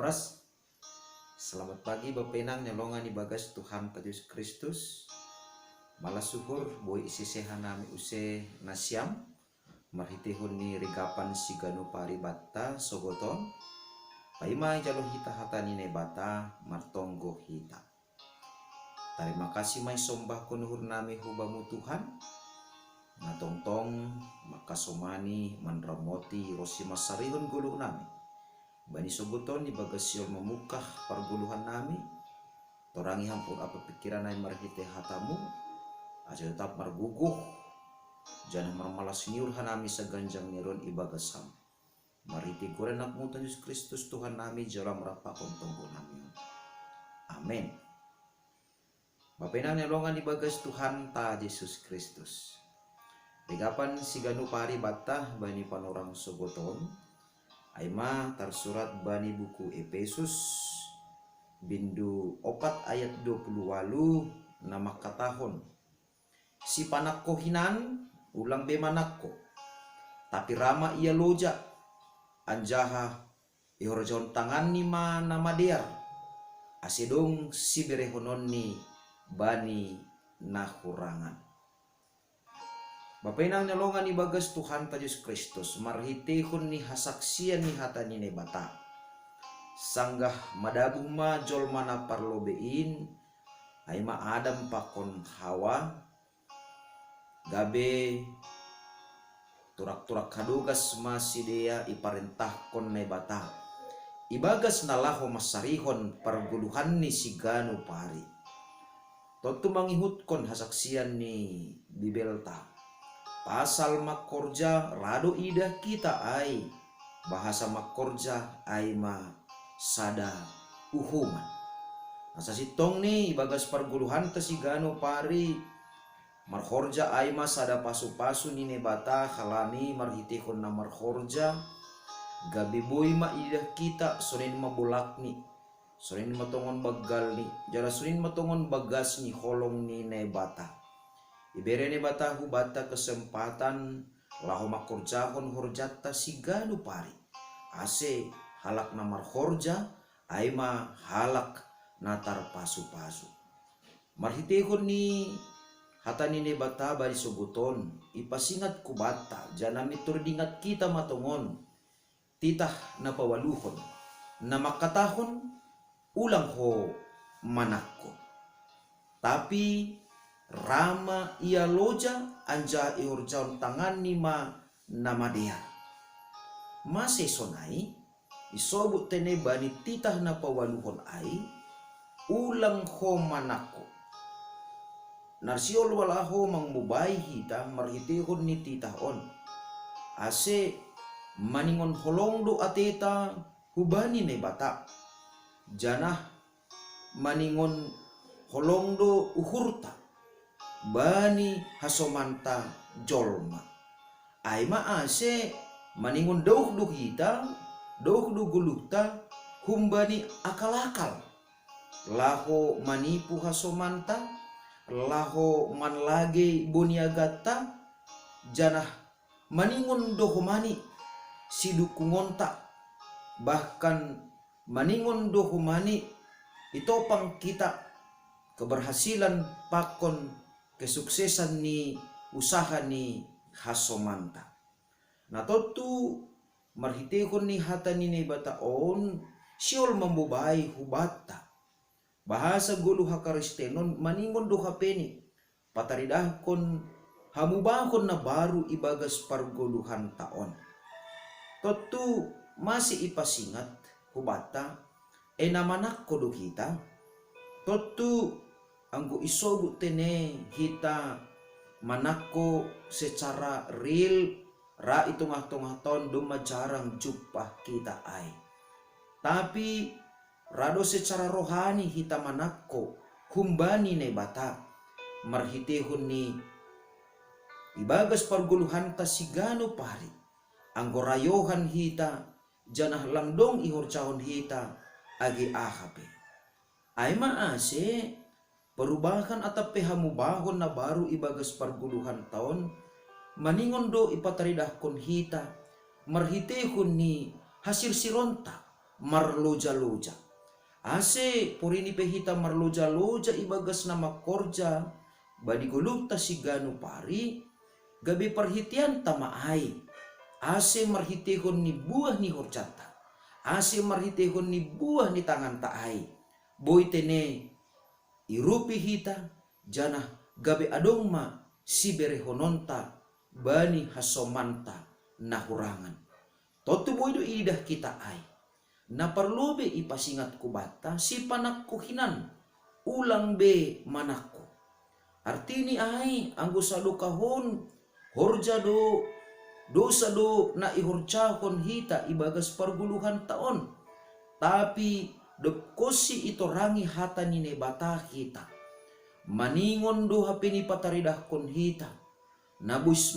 oras. Selamat pagi Bapenang nyolongan ibagas Tuhan Yesus Kristus. Malas suhur boy isisehan nami use nasyam. Marhitihun ni rigapan siganu paribata sogoton. Paima jalur hita hatani nebata martonggo hita. Terima kasih may sombah kunuhur nami hubamu Tuhan. Natongtong makasomani manramoti rosi masarihun gulu nami. Bani sogoton di bagasyon memukah perguluhan nami. Torangi hampur apa pikiran ay marhite hatamu. Aja tetap marguguh. Jangan marmalas niurhan nami sa ganjang niron ibagasam. Marhite goren nakmutan Yesus Kristus Tuhan nami jalan merapakon tonggo nami. Amin. Bapenang nyalongan ibagas Tuhan ta Yesus Kristus. Rigapan siganu pari batah bani panorang sogoton. Aima tersurat bani buku Efesus bindu 4 ayat 28 nama katahon si panakko hinan ulang be manakko tapi rama ia loja anjaha ihorjon tangan ni nama diar asedong si berehonon ni bani nahurangan. Bapenang nyalongan ibagas Tuhan Yesus Kristus marhitehun ni hasaksian ni hata ni nebata sanggah madabuh ma jol mana parlobein aima Adam pakon Hawa gabe turak-turak kadugas masih dia iparentah kon nebata ibagas nalaho masarihon perguluhan ni siganu pari totu mangihut kon hasaksian ni bibelta pasal makorja rado ida kita ai bahasa makorja ai ma sada uhuman asa sitong ni ibagas perguluhan tasigano pari marhorja ai ma sada pasu-pasu ni nebata halani marhitihon na marhorja gabi boy ma ida kita sonin mabulakni sonin matongon bagal ni jara sonin matongon bagas ni holong ni nebata ibere nebata hubata kesempatan laho makorjahon horjata siganu pari ase halak namar horja aima halak natar pasu-pasu marhitehon ni hatani nebata bari sobuton ipasingat kubata janami turdingat kita matongon titah napawaluhon na makatahon ulang ho manakko tapi rama ia loja anja ihorjaon tangan nima nama dia masih sonai isobut tene bani titah na pawaluhon ai ulang ho manako narsiol walaho mangmubai hita marhitehon ni titah on ase maningon holongdo ateta hubani ne bata janah maningon holongdo uhurta bani hasomanta jolma aima ase maningon dauh hita dauh guluhta humbani akal-akal laho manipu hasomanta laho manlage boniagata janah maningon dohomani sidukungonta bahkan maningon dohomani itopang kita keberhasilan pakon kesuksesan ni usaha ni hasomanta. Nah totu marhitehon ni hata ni nebata on siol membubai hubata. Bahasa gulu hakaristenon maningon doha peni pataridahkon hamubahon na baru ibagas parguluhan taon. Totu masih ipasingat hubata namanak kodo kita. Totu anggo isobut tene hita manako secara real ra itongah-tongah tahun doma jarang jumpa kita ai tapi rado secara rohani hita manako humbani nebata marhitehon ni ibagas parguluhan tasigano pari anggo rayohan hita janah langdong ihorcahon hita agi ahape aima ase perubahan atau pehamubahon na baru ibagas parguluhan tahun maningon do ipataridahkon hita marhitehon ni hasil sironta marloja-loja. Ase porini pe hita marloja-loja ibagas nama korja badi golukta si ganu pari gabe perhitian tama ai. Ase marhitehon ni buah ni horjata. Ase marhitehon ni buah ni tangan ta ai. Boy tene irupi hita janah gabe adong ma si berehononta bani hasomanta nahurangan. Totu boydo idah kita ai. Na perlu be ipasingat ku bata si panakku hinan ulang be manakku. Artini ai anggo sado kahon horja do dosa do na ihorjahon hita ibagas perguluhan taon. Tapi dekosi ito rangi hata nine bata hita. Maningon do hapini pataridahkon hita. Na buis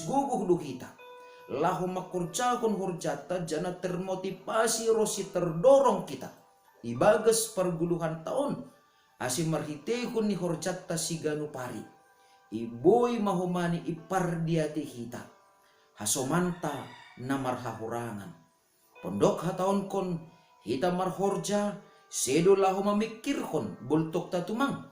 guguh do hita. Lahu makurcahon horjata jana termotivasi rosi terdorong kita. Ibagas perguluhan taon. Asim marhitehon ni horjata si ganu pari. Iboy mahumani ipardiati hita. Hasomanta na marhahurangan. Pondok hataon kon hita marhorja sedo lahu mamikirkon bultok tatumang.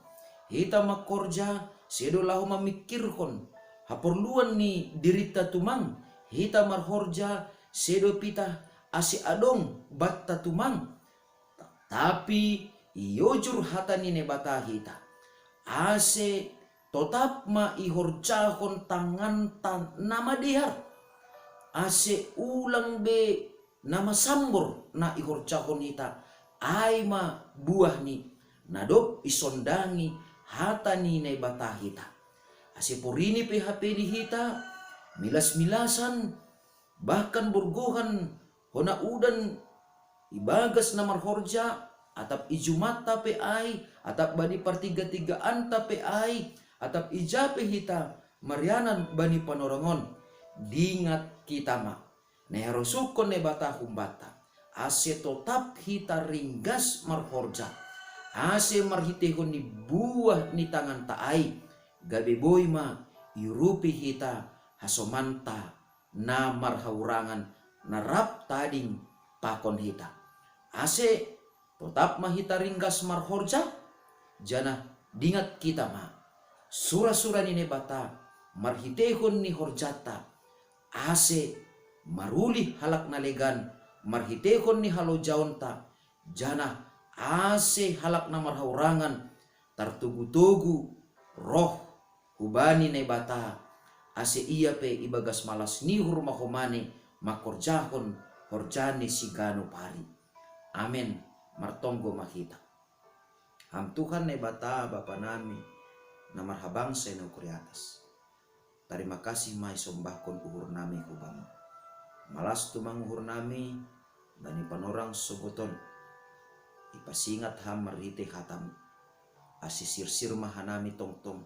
Hita makorja sedo lahu mamikirkon haporluan ni dirita tumang. Hita marhorja sedo pita asi adong batta tumang. Tapi iojur hata nine bata hita. Ase tetap ma ihorjahon tangan tan nama dihar. Ase ulang be nama sambur na ihorjahon hita. Ai ma buah ni nadop isondangi hata nine bata hita. Ase porini PHP di hita milas-milasan bahkan burgohan hona udan ibagas namar horja atap ijumata pe ai atap bani partiga-tigaan ta pe ai atap ijape hita marianan bani panorongon dingat kita ma neharusukon ne bata humbata ase tetap hita ringgas marhorja ase marhitehon ni buah ni tangan ta ai gabe boy ma irupi hita hasomanta na marhaurangan narap tading pakon hita. Ase tetap mahita ringgas marhorja jana dingat kita ma. Sura-sura ni bata marhitehon ni horjata. Ase maruli halak nalegan marhitehon ni halo jaonta jana ase halak na marhaurangan tartugu-tugu roh hubani ne bata. Ase iya pe ibagas malas nihur mahomane makorjahon horjane si ganu pari. Amen. Martonggo mahita. Ham Tuhan ne bata bapa nami na marhabang sa ino kuriatas. Terima kasih mai sombahkon uhur nami kubama. Malas tumang uhur nami bani panorang sogoton. Ipasingat ham marhite hatam. Asisir-sir mahanami tong-tong.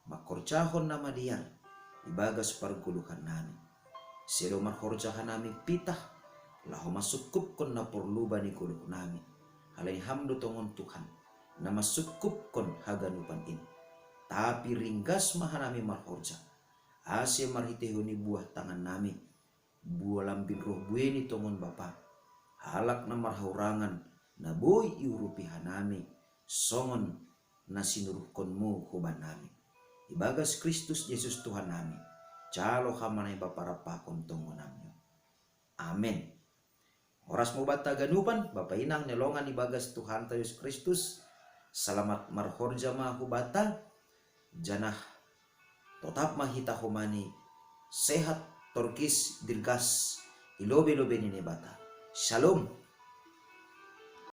Makorjahon nama diyan. Ibagas parguluhan nami. Sedo marhorjahan nami pitah. Laho masukup kon na porlu bani guluh nami. Halay hamdo tongon Tuhan. Na masukup kon haganupan ini. Tapi ringgas mahanami marhorja. Ase marhitehoni buah tangan nami. Buah lambin roh bueni tongon Bapa. Halak na marhaurangan. Na boy iurupihan nami. Songon na sinuruhkonmu huban nami. Ibagas Kristus Yesus Tuhan nami. Calo hamanay baparapakon tongo nami. Amen. Oras mo bata ganupan, Bapa inang nelongan ibagas Tuhan ta Yesus Kristus. Salamat marhorja mahubata. Janah tetap mahita humani. Sehat torkis dirgas. Ilobe-lobe ni bata. Shalom.